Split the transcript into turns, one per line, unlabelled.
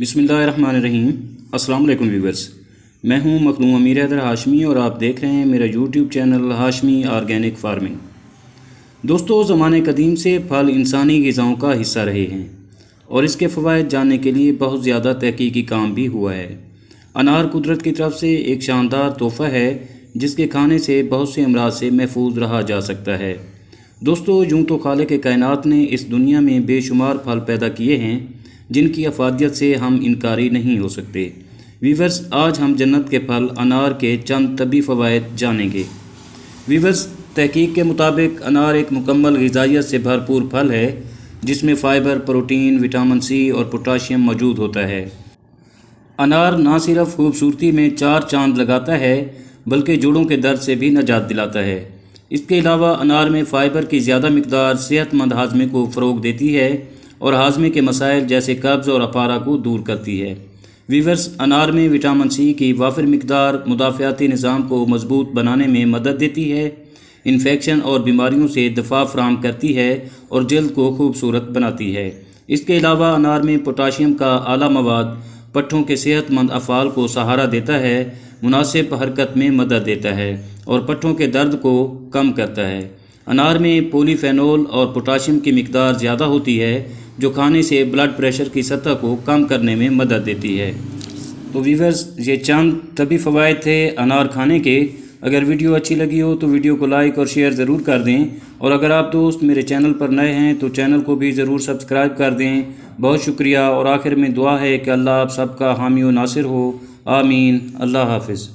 बिस्मिल्लाहिर्रहमानिर्रहीम। अस्सलाम वालेकुम व्यूवर्स, मैं हूं मखदूम अमीर हैदर हाशमी और आप देख रहे हैं मेरा YouTube channel Hashmi organic farming. दोस्तों, ज़माने कदीम से फल इंसानी ग़िज़ाओं का हिस्सा रहे हैं और इसके फ़वाइद जानने के लिए बहुत ज़्यादा तहकीकी काम भी हुआ है। अनार कुदरत की तरफ से एक शानदार तोहफ़ा है जिसके खाने से बहुत से अमराज से महफूज रहा जा सकता है। दोस्तों, यूँ तो खालिक कायनात ने इस दुनिया में बेशुमार फल पैदा किए हैं जिनकी अफादियत से हम इनकारी नहीं हो सकते। वीवर्स, आज हम जन्नत के फल अनार के चंद तबी फ़वाइद जानेंगे। वीवर्स, तहकीक के मुताबिक अनार एक मुकम्मल ग़िज़ाइयत से भरपूर फल है जिसमें फ़ाइबर, प्रोटीन, विटामिन सी और पोटाशियम मौजूद होता है। अनार ना सिर्फ खूबसूरती में चार चांद लगाता है बल्कि जोड़ों के दर्द से भी निजात दिलाता है। इसके अलावा अनार में फ़ाइबर की ज़्यादा मिकदार सेहतमंद हाजमे को फ़रोग़ देती है और हाजमे के मसाइल जैसे कब्ज़ और अपारा को दूर करती है। वीवर्स, अनार में विटामिन सी की वाफिर मिकदार मुदाफ़ाती निज़ाम को मजबूत बनाने में मदद देती है, इन्फेक्शन और बीमारियों से दफ़ा फराहम करती है और जल्द को खूबसूरत बनाती है। इसके अलावा अनार में पोटाशियम का आला मवाद पट्ठों के सेहतमंद अफ़ाल को सहारा देता है, मुनासिब हरकत में मदद देता है और पट्ठों के दर्द को कम करता है। अनार में पॉलीफेनोल और पोटाशियम की मिकदार ज़्यादा होती है जो खाने से ब्लड प्रेशर की सतह को कम करने में मदद देती है। तो वीवर्स, ये चंद तभी फ़वाइद थे अनार खाने के। अगर वीडियो अच्छी लगी हो तो वीडियो को लाइक और शेयर ज़रूर कर दें और अगर आप दोस्त मेरे चैनल पर नए हैं तो चैनल को भी ज़रूर सब्सक्राइब कर दें। बहुत शुक्रिया और आखिर में दुआ है कि अल्लाह आप सबका हामी व नासिर हो। आमीन। अल्लाह हाफ़िज़।